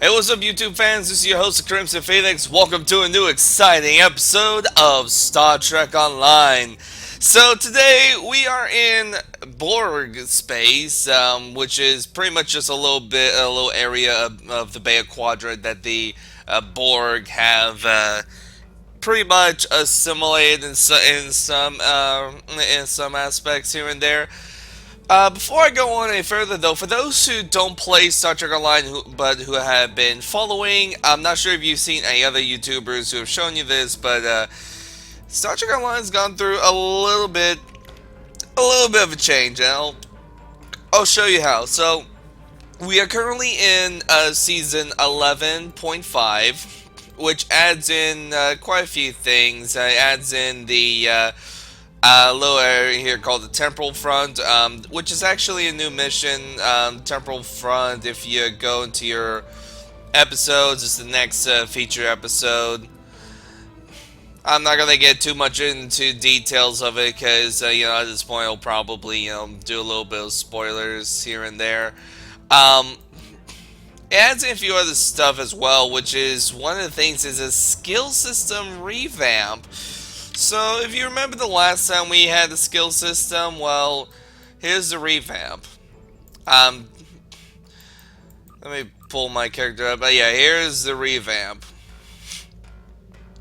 Hey, what's up, YouTube fans? This is your host, Crimson Phoenix. Welcome to a new exciting episode of Star Trek Online. So today we are in Borg space, which is pretty much just a little area of the Beta Quadrant that the Borg have pretty much assimilated in some aspects here and there. Before I go on any further, though, for those who don't play Star Trek Online but who have been following, I'm not sure if you've seen any other YouTubers who have shown you this, but Star Trek Online has gone through a little bit of a change. And I'll show you how. So we are currently in season 11.5, which adds in quite a few things. It adds in the little area here called the Temporal Front, which is actually a new mission. Temporal Front, if you go into your episodes, it's the next feature episode. I'm not gonna get too much into details of it because at this point I'll probably do a little bit of spoilers here and there. Um, it adds in a few other stuff as well, which is one of the things is a skill system revamp. So, if you remember the last time we had the skill system, well, here's the revamp. Um, Let me pull my character up. But yeah, here's the revamp.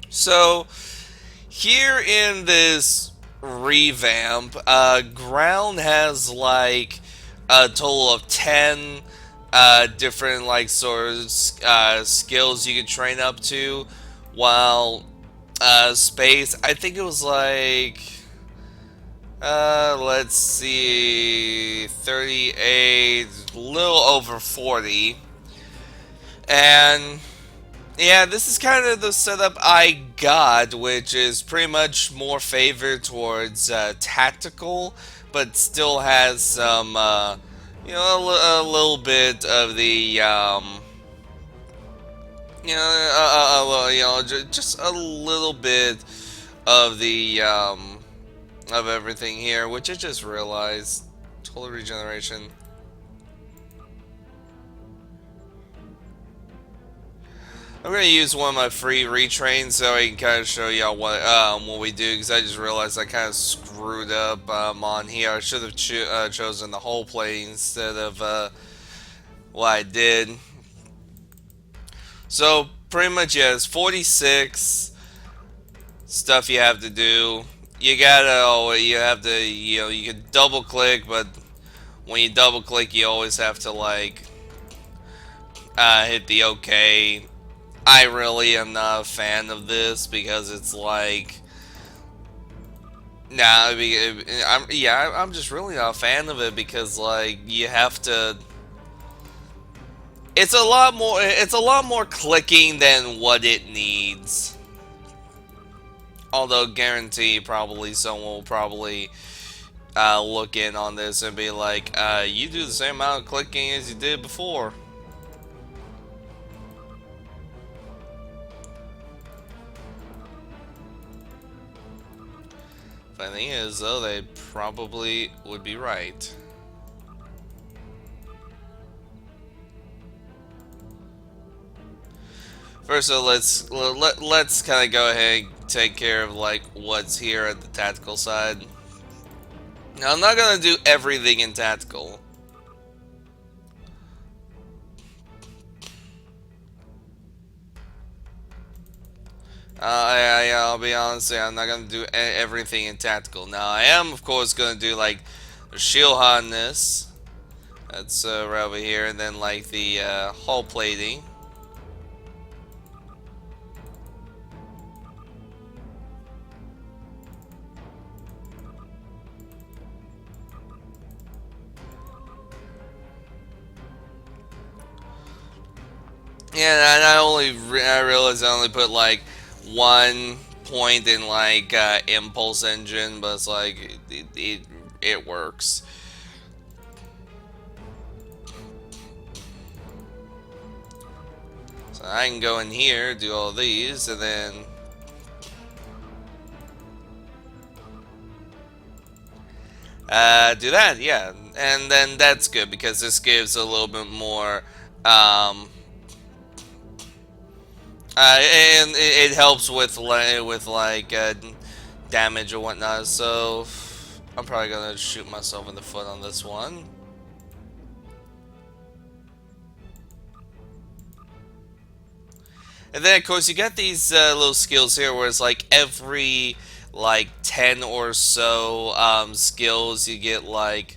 So, here in this revamp, Ground has like a total of 10 different like sort of skills you can train up to, while space, I think it was like let's see, 38, little over 40. And yeah, this is kind of the setup I got, which is pretty much more favored towards tactical, but still has some a little bit of the just a little bit of the of everything here, which I just realized. Total regeneration. I'm gonna use one of my free retrains so I can kind of show y'all what we do, because I just realized I kind of screwed up on here. I should have chosen the whole play instead of what I did. So pretty much, yes, 46 stuff you have to do. You have to, you can double click, but when you double click, you always have to like hit the OK. I really am not a fan of this because it's like, nah, I'm just really not a fan of it because like you have to. It's a lot more clicking than what it needs. Although, guarantee probably someone will probably look in on this and be like, you do the same amount of clicking as you did before. Funny thing is, though, they probably would be right. First, so let's kind of go ahead and take care of like what's here at the tactical side. Now, I'm not gonna do everything in tactical. I'll be honest, I'm not gonna do everything in tactical. Now, I am, of course, gonna do like the shield harness. That's right over here, and then like the hull plating. Yeah, and I realized I only put like one point in like impulse engine, but it's like it works. So I can go in here, do all these, and then do that, yeah, and then that's good because this gives a little bit more And it helps with damage or whatnot. So I'm probably gonna shoot myself in the foot on this one. And then of course you got these little skills here, where it's like every like 10 or so skills you get like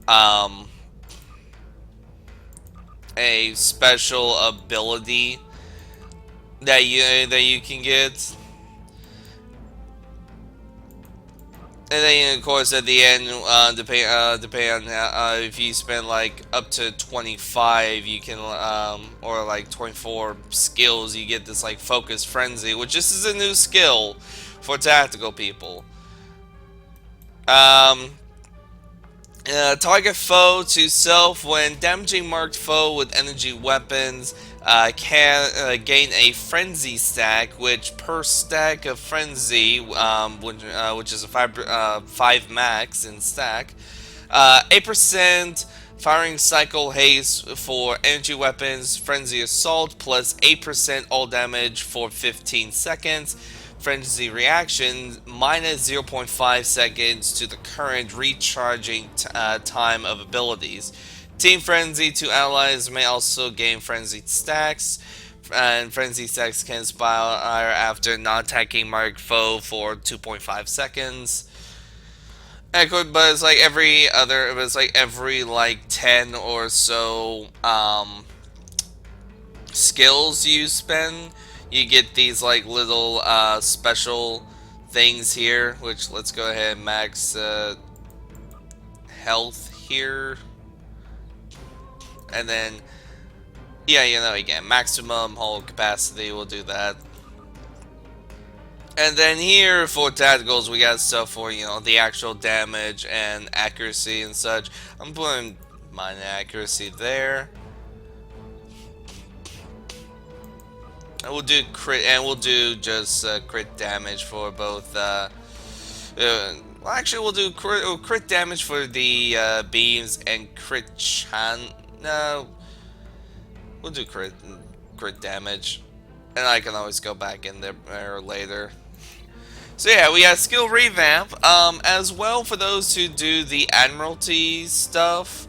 um, a special ability that you can get. And then, of course, at the end, depending on if you spend like up to 25, you can, or like 24 skills, you get this like focus frenzy, which this is a new skill for tactical people. Um, Target foe to self. When damaging marked foe with energy weapons, can gain a frenzy stack, which per stack of frenzy, which is a 5 max in stack, 8% firing cycle haste for energy weapons, frenzy assault, plus 8% all damage for 15 seconds. Frenzy reaction minus 0.5 seconds to the current recharging time of abilities. Team Frenzy to allies may also gain frenzy stacks, and frenzy stacks can expire after non-attacking marked foe for 2.5 seconds. But it's like every other, it's like every like 10 or so skills you spend, you get these like little special things here, which let's go ahead and max health here. And then, yeah, again, maximum hull capacity, we'll do that. And then here for tacticals, we got stuff for, the actual damage and accuracy and such. I'm putting mine accuracy there. And we'll do crit, and we'll do just crit damage for both. Well, actually, we'll do crit damage for the beams and crit No, we'll do crit damage, and I can always go back in there later. So yeah, we got skill revamp as well for those who do the Admiralty stuff.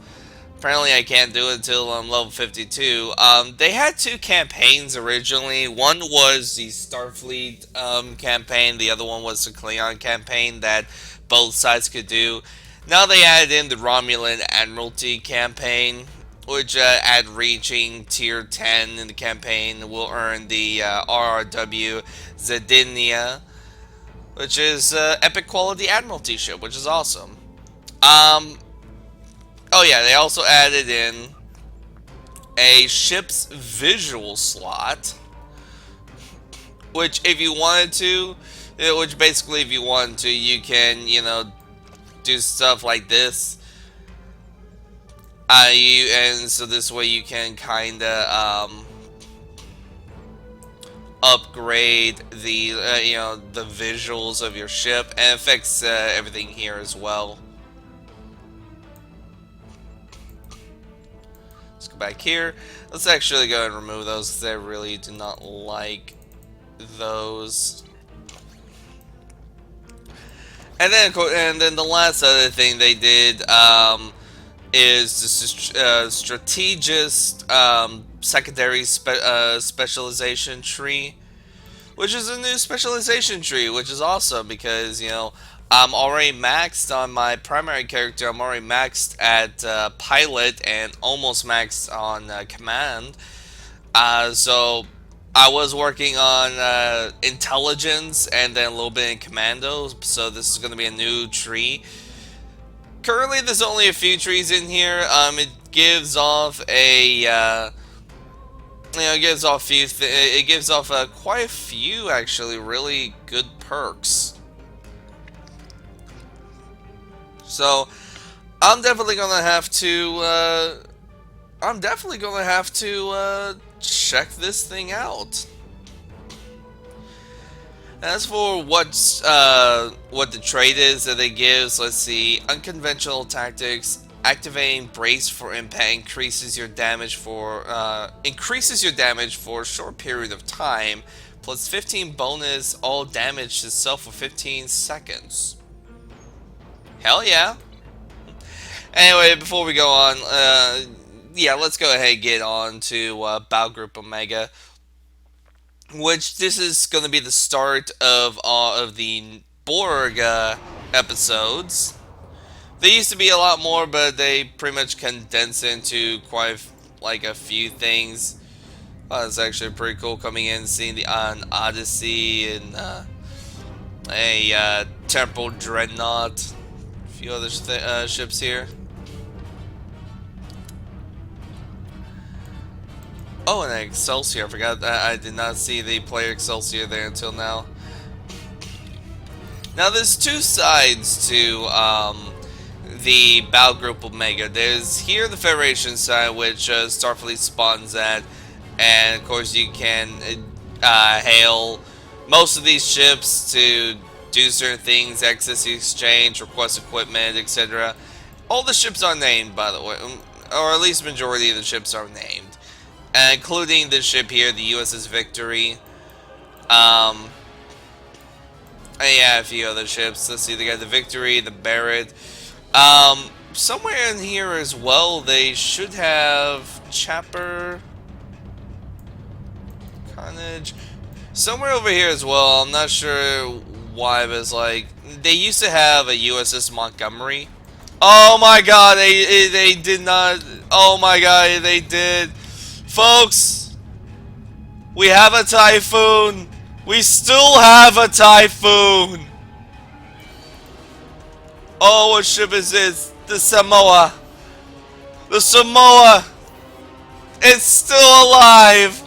Apparently I can't do it until I'm level 52. They had 2 campaigns originally. One was the Starfleet campaign. The other one was the Klingon campaign that both sides could do. Now they added in the Romulan Admiralty campaign, which at reaching tier 10 in the campaign will earn the RRW Zedinia, which is epic quality Admiralty ship, which is awesome. Oh yeah, they also added in a ship's visual slot, which if you wanted to, which basically if you wanted to, you can, do stuff like this. And so this way you can kinda, upgrade the, the visuals of your ship, and it affects everything here as well. Let's go back here. Let's actually go and remove those because I really do not like those. And then the last other thing they did is the strategist secondary specialization tree, which is a new specialization tree, which is awesome because I'm already maxed on my primary character. I'm already maxed at pilot and almost maxed on command. So I was working on intelligence and then a little bit in commando. So this is going to be a new tree. Currently, there's only a few trees in here. It gives off a it gives off quite a few actually really good perks. So I'm definitely gonna have to check this thing out. As for what the trait is that it gives, let's see, unconventional tactics, Activating brace for impact increases your damage for a short period of time, plus 15 bonus all damage to self for 15 seconds. Hell yeah! Anyway, before we go on, yeah, let's go ahead and get on to Bowgrip Omega, which this is going to be the start of all of the Borg episodes. There used to be a lot more, but they pretty much condensed into quite like a few things. It's actually pretty cool coming in, seeing the Odyssey and a Temporal Dreadnought, a few other ships here. Oh, and Excelsior. I forgot that I did not see the player Excelsior there until now. Now, there's two sides to the Bowgrip Omega. There's here the Federation side, which Starfleet spawns at, and of course you can hail most of these ships to do certain things, access the exchange, request equipment, etc. All the ships are named, by the way, or at least majority of the ships are named, including this ship here, the USS Victory. And yeah, a few other ships. Let's see, they got the Victory, the Barrett. Somewhere in here as well, they should have Chapter, Carnage. Somewhere over here as well. I'm not sure why, but it's like they used to have a USS Montgomery. Oh my God, they did not. Oh my God, they did, folks. We have a Typhoon. We still have a Typhoon. Oh, what ship is this? The Samoa. The Samoa. It's still alive.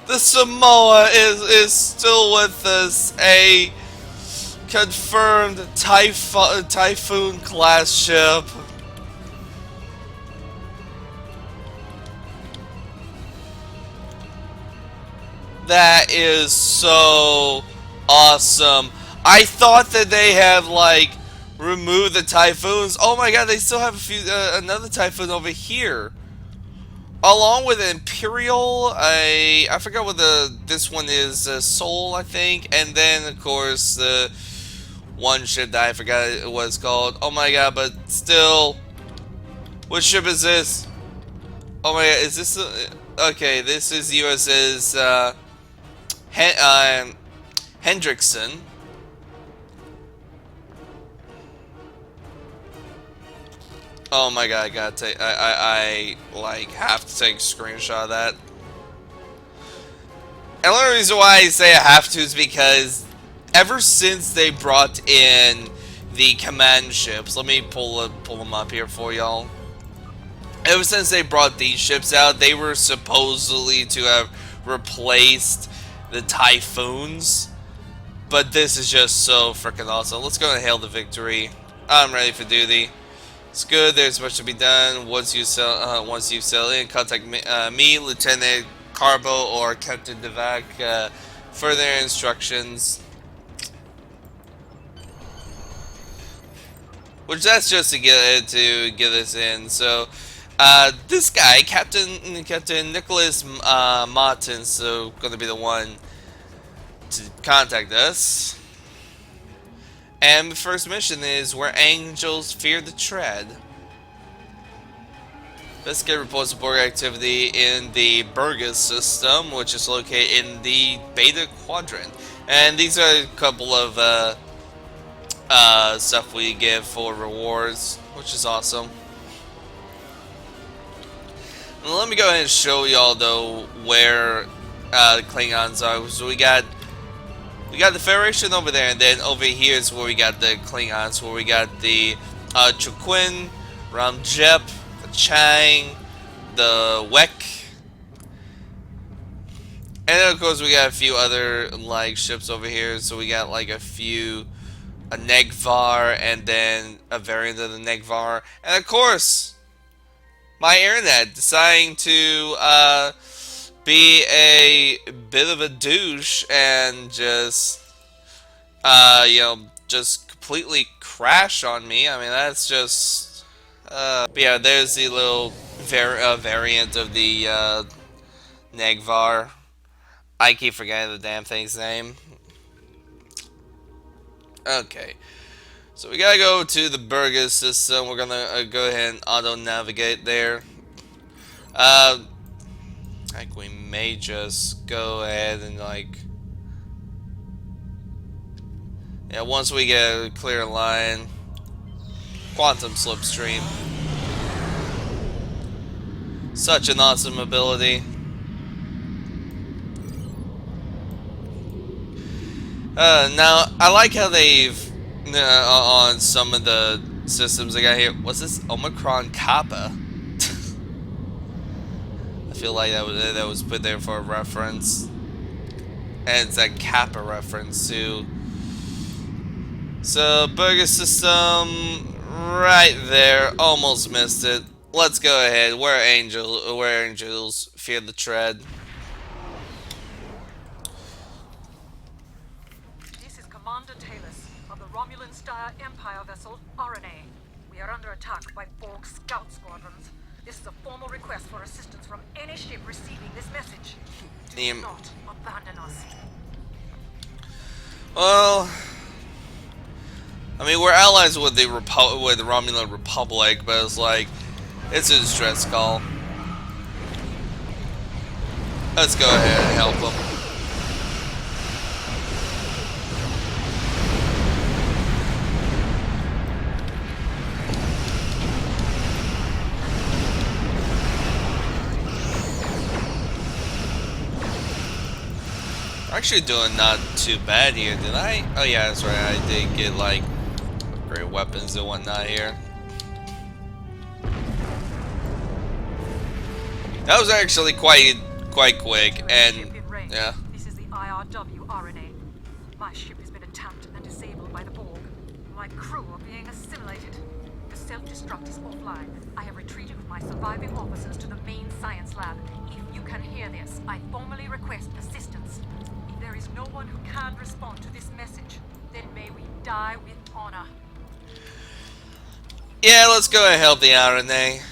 The Samoa is still with us. A confirmed Typhoon class ship. That is so awesome. I thought that they have like removed the Typhoons. Oh my God, they still have a few another Typhoon over here, along with Imperial. I forgot what this one is. Soul, I think, and then of course the one ship that I forgot what it's called. Oh my God, but still, what ship is this? Oh my God, is this okay? This is USS Hendrickson. Oh my God, I gotta take. I like have to take a screenshot of that. And the only reason why I say I have to is because ever since they brought in the command ships, let me pull them up here for y'all. Ever since they brought these ships out, they were supposedly to have replaced the Typhoons, but this is just so freaking awesome. Let's go and hail the Victory. I'm ready for duty. It's good. There's much to be done. Once you sail in, contact me, Lieutenant Carbo or Captain Devak. Further instructions. Which that's just to get us in. So this guy, Captain Nicholas Martin, so going to be the one to contact us. And the first mission is Where Angels Fear the Tread. Investigate reports of Borg activity in the Burgess system, which is located in the Beta Quadrant. And these are a couple of stuff we give for rewards, which is awesome. Now, let me go ahead and show y'all though where the Klingons are. So we got the Federation over there, and then over here is where we got the Klingons, where we got the Chuquin, Ramjep, the Chang, the Wek, and then of course we got a few other like ships over here. So we got like a Negvar, and then a variant of the Negvar, and of course my internet deciding to be a bit of a douche and just you know, just completely crash on me. I mean, that's just But yeah, there's the little variant of the Negvar. I keep forgetting the damn thing's name. Okay, so we gotta go to the Burgess system. We're gonna go ahead and auto-navigate there. Uh, like we may just go ahead and like, yeah, once we get a clear line, quantum slipstream. Such an awesome ability. Now, I like how they've, on some of the systems I got here, what's this? Omicron Kappa? I feel like that was put there for a reference. And it's that Kappa reference, too. So, burger system, right there. Almost missed it. Let's go ahead. We're angels. Fear the tread. Commander Talus of the Romulan Star Empire vessel RNA. We are under attack by Borg scout squadrons. This is a formal request for assistance from any ship receiving this message. Do not abandon us. Well, I mean, we're allies with the Romulan Republic, but it's like, it's a distress call. Let's go ahead and help them. Actually doing not too bad here, did I? Oh yeah, that's right, I did get like great weapons and whatnot here. That was actually quite quick, and yeah. This is the IRW RNA. My ship has been attacked and disabled by the Borg. My crew are being assimilated. The self-destruct is offline. I have retreated with my surviving officers to the main science lab. If you can hear this, I formally request assistance. If there is no one who can respond to this message, then may we die with honor. Yeah, let's go and help the RNA.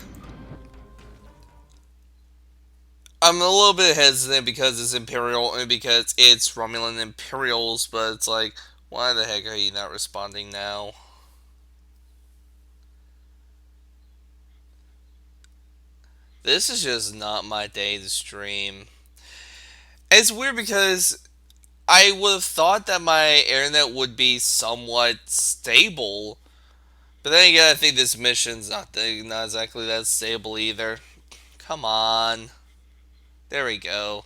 I'm a little bit hesitant because it's Imperial and because it's Romulan Imperials, but it's like, why the heck are you not responding now? This is just not my day to stream. It's weird because I would have thought that my internet would be somewhat stable, but then again, I think this mission's not exactly that stable either. Come on. There we go.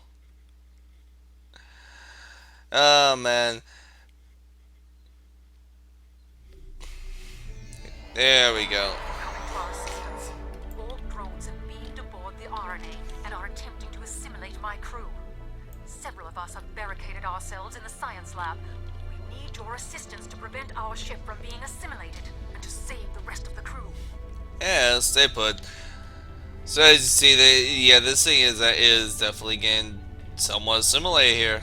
Oh, man. There we go. Borg drones have beamed aboard the RNA and are attempting to assimilate my crew. Several of us have barricaded ourselves in the science lab. We need your assistance to prevent our ship from being assimilated and to save the rest of the crew. Yeah, stay put. So as you see, yeah, this thing is definitely getting somewhat assimilated here.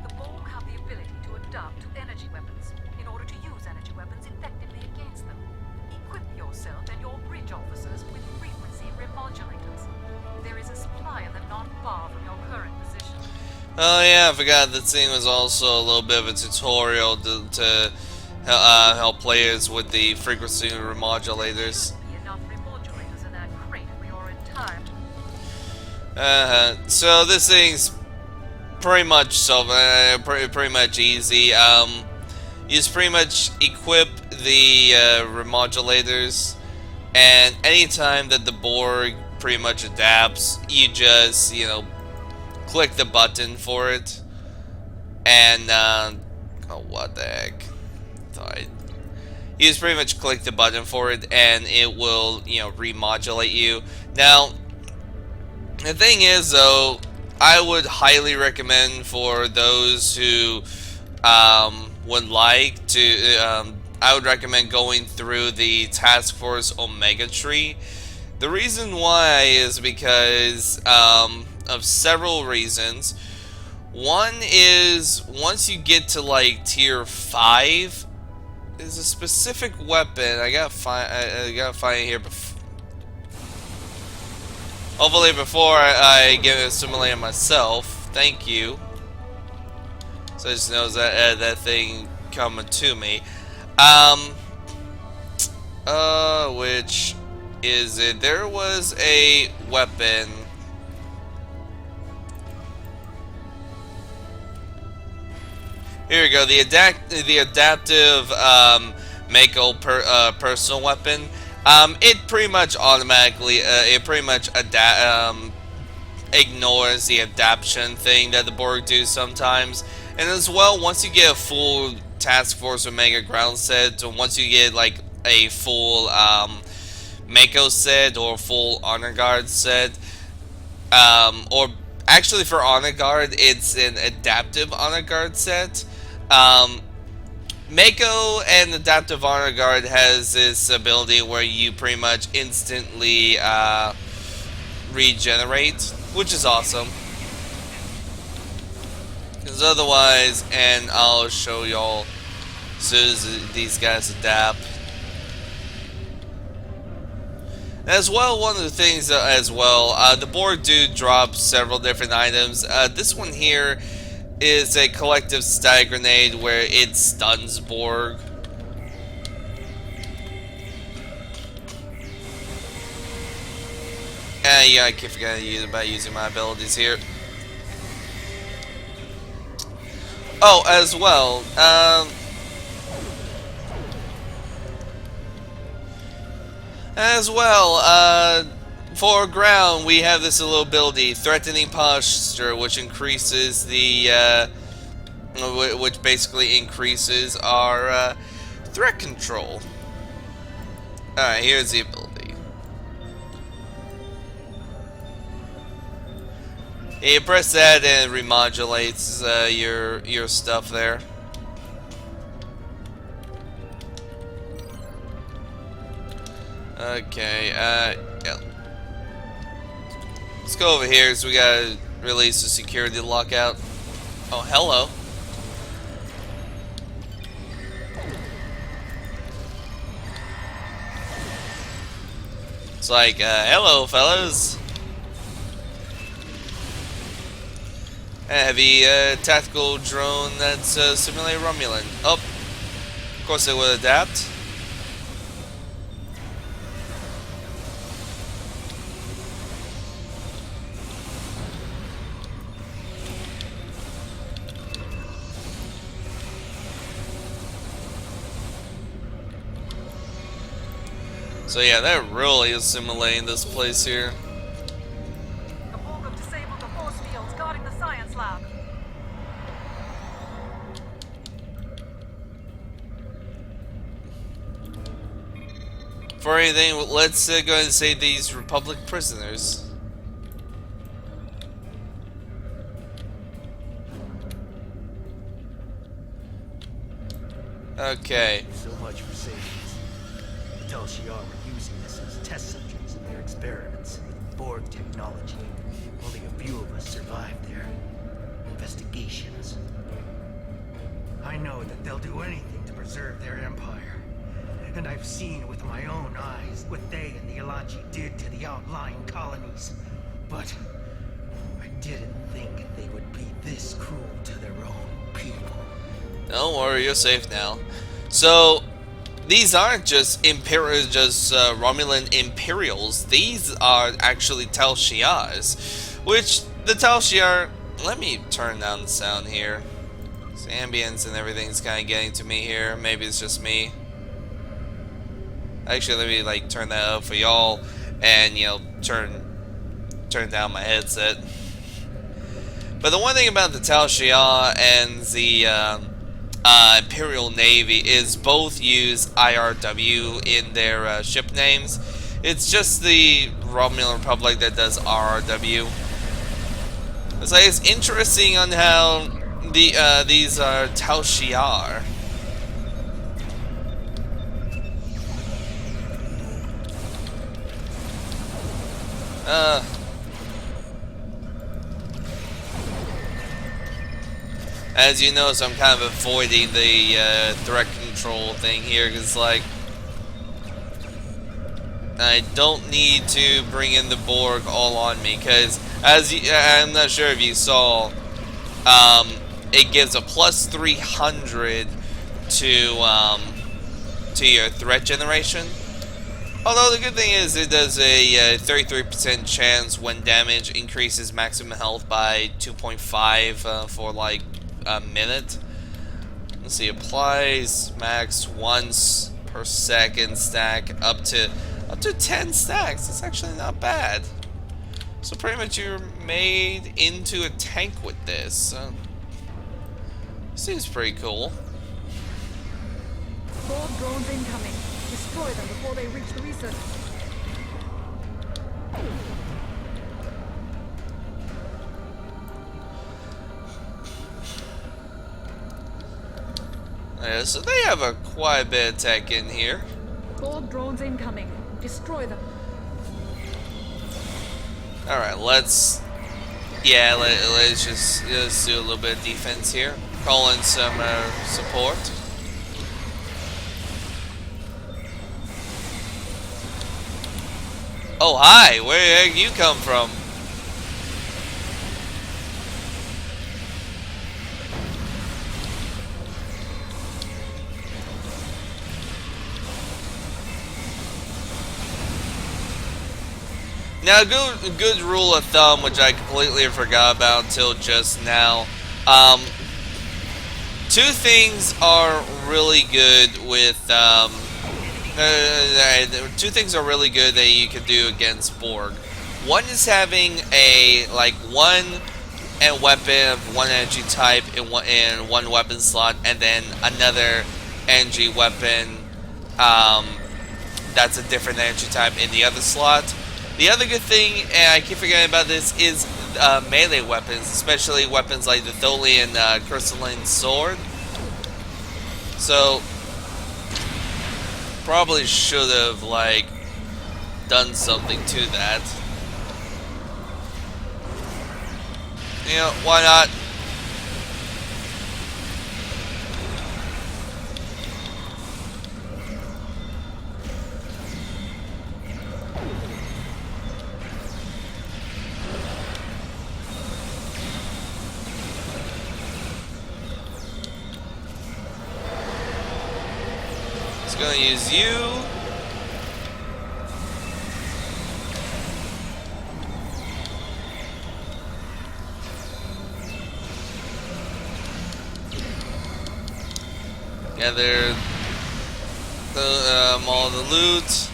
The Borg have the ability to adapt to energy weapons in order to use energy weapons effectively against them. Equip yourself and your bridge officers with frequency remodulators. There is a supply of them not far from your current position. Oh yeah, I forgot this thing was also a little bit of a tutorial to help players with the frequency remodulators. So this thing's pretty much pretty much easy. You just pretty much equip the remodulators, and anytime that the Borg pretty much adapts, you just, you know, click the button for it, and oh, what the heck? You just pretty much click the button for it, and it will, you know, remodulate you. Now, the thing is, though, I would highly recommend for those who would like to, I would recommend going through the Task Force Omega tree. The reason why is because of several reasons. One is, once you get to like tier 5, is a specific weapon. I gotta find. I gotta find it here. Hopefully, before I get a simulator myself. Thank you. So it just knows that that thing coming to me. Which is it? There was a weapon. Here we go. The adaptive Mako personal weapon. It pretty much automatically ignores the adaptation thing that the Borg do sometimes. And as well, once you get a full Task Force Omega ground set, or once you get like a full Mako set or full Honor Guard set, or actually for Honor Guard, it's an adaptive Honor Guard set. Mako and Adaptive Honor Guard has this ability where you pretty much instantly regenerate, which is awesome. Because otherwise, and I'll show y'all as soon as these guys adapt. As well, one of the things as well, the Borg do drop several different items. This one here is a collective static grenade where it stuns Borg. Yeah, I keep forgetting about using my abilities here. Oh, as well, for ground, we have this little ability, Threatening Posture, which increases the, which basically increases our threat control. Alright, here's the ability. You press that and it remodulates your stuff there. Okay, yeah. Let's go over here, so we gotta release the security lockout. Oh, hello. It's like, hello, fellas. A heavy tactical drone that's simulated Romulan. Oh, of course it will adapt. So yeah, they're really assimilating this place here. The Borg have disabled the force fields guarding the science lab. For anything, let's go ahead and save these Republic prisoners. Okay. So much for savings. The Tal'shiar were using this as test subjects in their experiments with Borg technology. Only a few of us survived their investigations. I know that they'll do anything to preserve their empire. And I've seen with my own eyes what they and the Ilachi did to the outlying colonies. But I didn't think they would be this cruel to their own people. Don't worry, you're safe now. So, these aren't just Romulan Imperials. These are actually Tal'shiars, which the Tal'shiar. Let me turn down the sound here. This ambience and everything's kind of getting to me here. Maybe it's just me. Actually, let me like turn that up for y'all, and you know, turn down my headset. But the one thing about the Tal'shiar and the Imperial Navy is both use IRW in their ship names. It's just the Romulan Republic that does RRW. It's like it's interesting on how these are Tal'shiar. As you notice, I'm kind of avoiding the threat control thing here, because, like, I don't need to bring in the Borg all on me, because, I'm not sure if you saw, it gives a plus 300 to your threat generation. Although the good thing is it does a 33% chance when damage increases maximum health by 2.5 for like a minute. Let's see, applies max once per second stack up to 10 stacks. It's actually not bad. So pretty much you're made into a tank with this. Seems pretty cool. Borg drones incoming. Destroy them before they reach the research. Yeah, so they have quite a bit of tech in here. Borg drones incoming. Destroy them. Alright, let's just do a little bit of defense here. Call in some support. Oh, hi! Where did you come from? Now, a good rule of thumb, which I completely forgot about until just now. Two things are really good with two things are really good that you can do against Borg. One is having a one weapon of one energy type in one weapon slot, and then another energy weapon that's a different energy type in the other slot. The other good thing, and I keep forgetting about this, is melee weapons, especially weapons like the Tholian Crystalline Sword. So, probably should have, done something to that. You know, why not? It's gonna use you. Gather all the loot.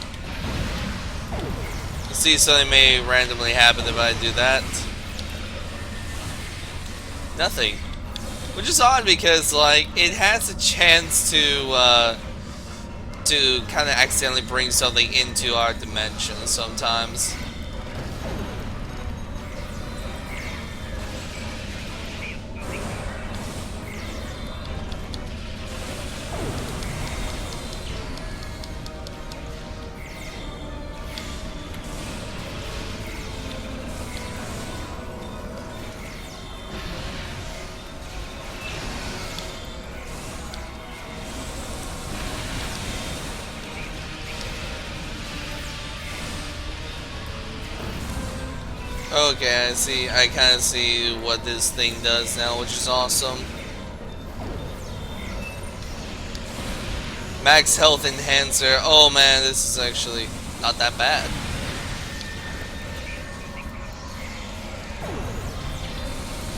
You see, something may randomly happen if I do that. Nothing. Which is odd because, it has a chance to kind of accidentally bring something into our dimension sometimes. Okay, I see. I kind of see what this thing does now, which is awesome. Max health enhancer. Oh man, this is actually not that bad.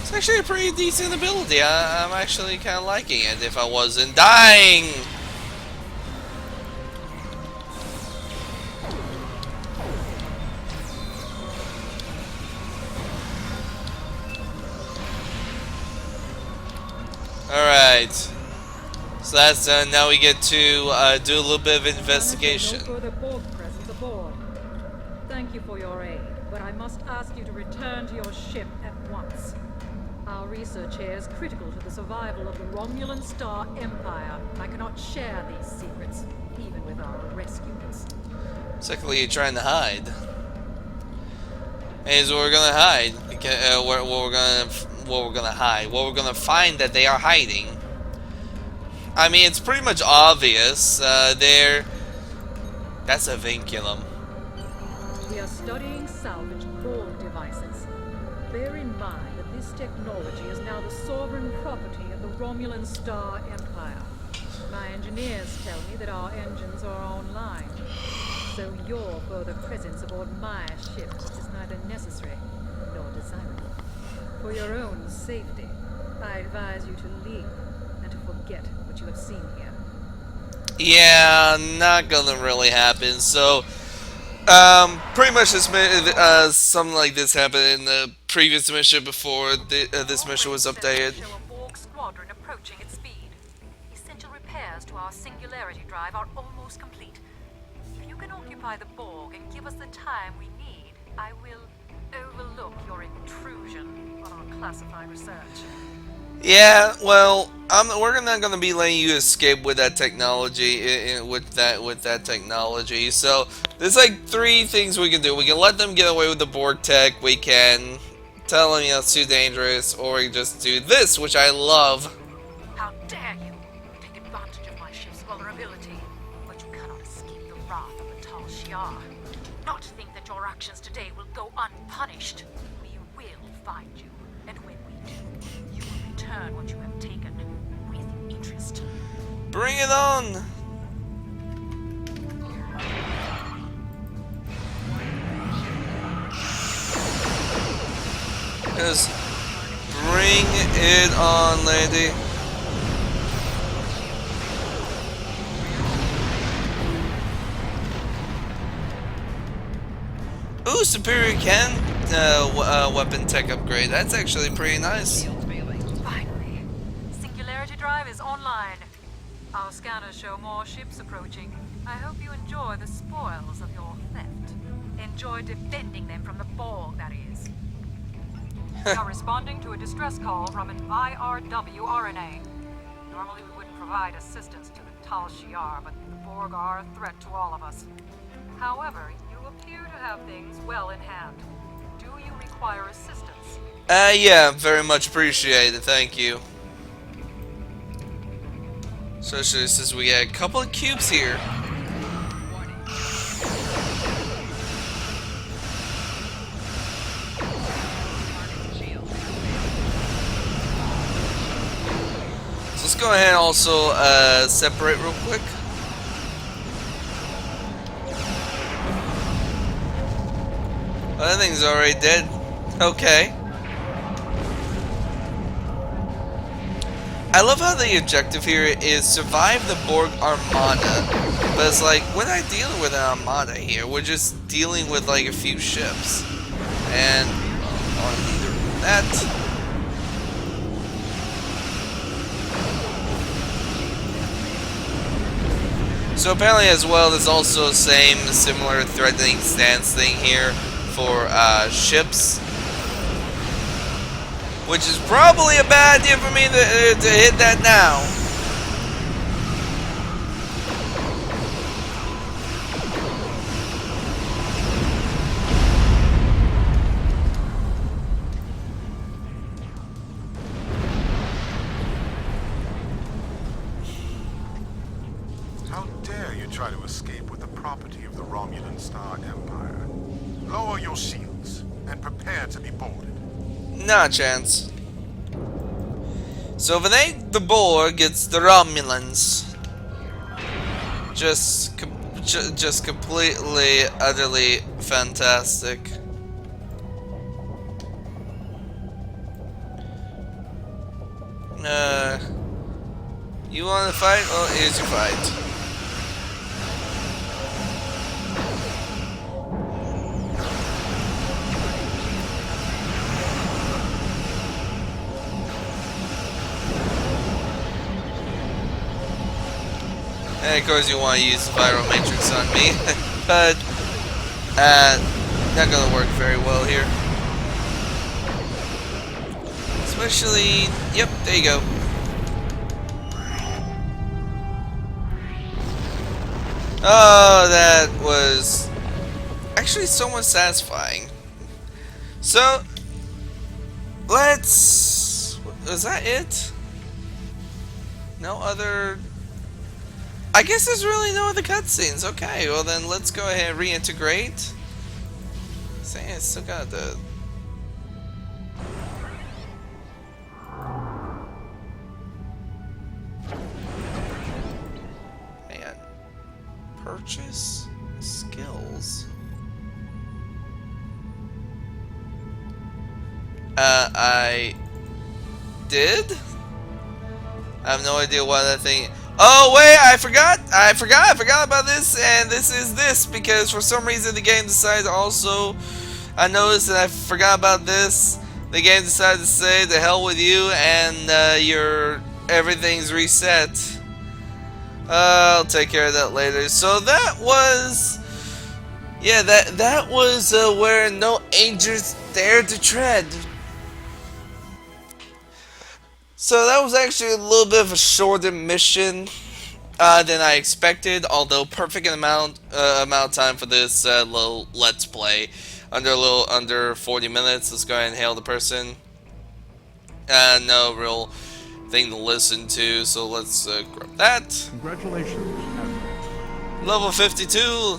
It's actually a pretty decent ability. I'm actually kind of liking it if I wasn't dying. Alright, so that's done. Now we get to do a little bit of investigation. No further Borg presence aboard. Thank you for your aid, but I must ask you to return to your ship at once. Our research here is critical to the survival of the Romulan Star Empire. I cannot share these secrets, even with our rescuers. Secondly, you're trying to hide. Here's where we're gonna hide. We're gonna what we're gonna hide, what we're gonna find that they are hiding. I mean, it's pretty much obvious. That's a vinculum. We are studying salvaged Borg devices. Bear in mind that this technology is now the sovereign property of the Romulan Star Empire. My engineers tell me that our engines are online, so your further presence aboard my ship is neither necessary nor desirable. For your own safety, I advise you to leave and to forget what you have seen here. Yeah, not gonna really happen. So, pretty much something like this happened in the previous mission before this mission was updated. Show a Borg squadron approaching at speed. Essential repairs to our singularity drive are almost complete. If you can occupy the Borg and give us the time we need, I will overlook your intrusion on our classified research. Yeah, well, we're not going to be letting you escape with that technology. With that technology, so there's like three things we can do. We can let them get away with the Borg tech. We can tell them, it's too dangerous, or we can just do this, which I love. How dare you take advantage of my ship's vulnerability? But you cannot escape the wrath of the Tal'shiar. Not think that your actions today will go unpunished. We will find you, and when we do, you will return what you have taken with interest. Bring it on! Just bring it on, lady. Ooh, superior weapon tech upgrade. That's actually pretty nice. Finally, Singularity Drive is online. Our scanners show more ships approaching. I hope you enjoy the spoils of your theft. Enjoy defending them from the Borg, that is. We are responding to a distress call from an IRW RNA. Normally we wouldn't provide assistance to the Tal'shiar, but the Borg are a threat to all of us. However, you appear to have things well in hand. Do you require assistance? Yeah, very much appreciated. Thank you. Especially since we got a couple of cubes here. So let's go ahead and also separate real quick. Oh, that thing's already dead. Okay. I love how the objective here is survive the Borg Armada. But it's like, we're not dealing with an Armada here. We're just dealing with like a few ships. And on either that. So apparently as well, there's also the same similar threatening stance thing here for ships. Which is probably a bad idea for me to hit that now. How dare you try to escape with the property of the Romulan Star Empire? Lower your shields and prepare to be boarded. Not a chance. So if it ain't the Borg, it's the Romulans. Just completely, utterly fantastic. You want to fight? Well, here's your fight. And of course you want to use the viral matrix on me, but not gonna work very well here. Especially, yep, there you go. Oh, that was actually somewhat satisfying. So, let's is that it? No other... I guess there's really no other cutscenes. Okay, well then let's go ahead and reintegrate. Saying it's still got the... Man. Purchase skills. I did? I have no idea why that thing... Oh wait, I forgot about this, and this is this, because for some reason the game decided also... I noticed that I forgot about this. The game decided to say, the hell with you, and everything's reset. I'll take care of that later. So that was... Yeah, that was where no angels dared to tread. So that was actually a little bit of a shorter mission than I expected, although perfect amount of time for this little let's play. Under 40 minutes. Let's go ahead and hail the person. No real thing to listen to, so let's grab that. Congratulations, Admiral. Level 52,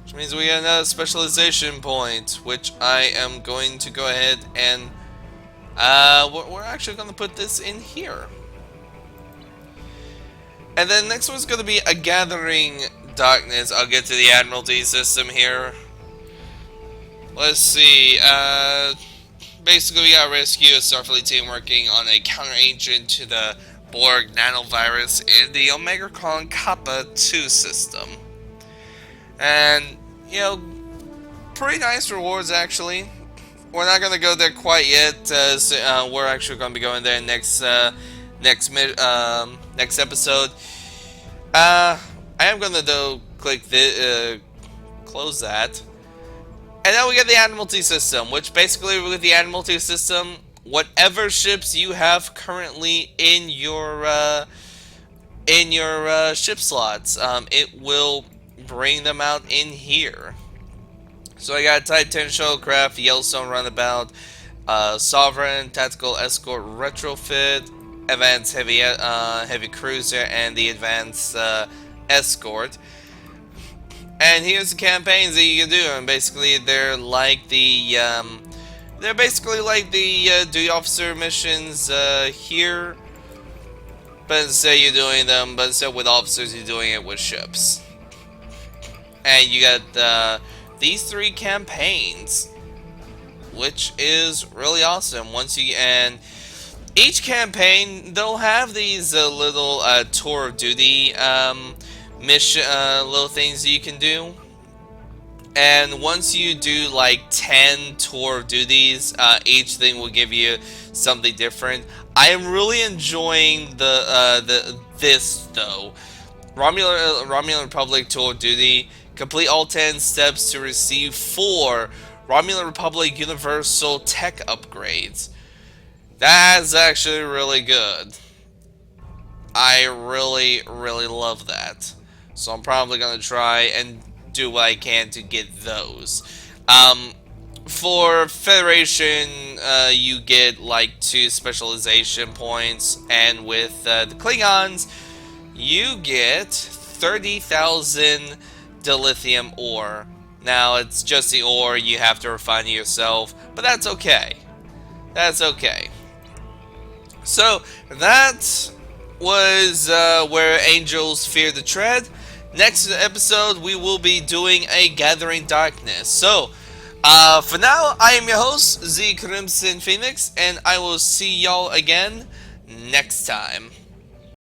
which means we get another specialization point, which I am going to go ahead and we're actually going to put this in here. And then next one's going to be a Gathering Darkness. I'll get to the Admiralty system here. Let's see. Basically, we got to rescue a Starfleet team working on a counter-agent to the Borg nanovirus in the Omega Kappa 2 system. And, you know, pretty nice rewards, actually. We're not going to go there quite yet. So, we're actually going to be going there next episode. I am going to, though, click the close that. And now we get the Admiralty system, which basically with the Admiralty system, whatever ships you have currently in your ship slots, it will bring them out in here. So I got Titan Shuttlecraft, Yellowstone Runabout, Sovereign, Tactical Escort Retrofit, Advanced Heavy Cruiser, and the Advanced Escort. And here's the campaigns that you can do, and basically they're like the duty officer missions here, but instead with officers, you're doing it with ships. And you got these 3 campaigns, which is really awesome. And each campaign, they'll have these little tour of duty mission little things that you can do, and once you do like 10 tour of duties, each thing will give you something different. I am really enjoying this though. Romulan Republic tour of duty. Complete all 10 steps to receive 4 Romulan Republic Universal Tech upgrades. That's actually really good. I really love that. So I'm probably going to try and do what I can to get those. For Federation, you get like 2 specialization points. And with the Klingons, you get 30,000 dilithium ore. Now, it's just the ore, you have to refine it yourself. But that's okay. That's okay. So, that was where angels fear to tread. Next episode, we will be doing a Gathering Darkness. So, for now, I am your host, Z Crimson Phoenix, and I will see y'all again next time.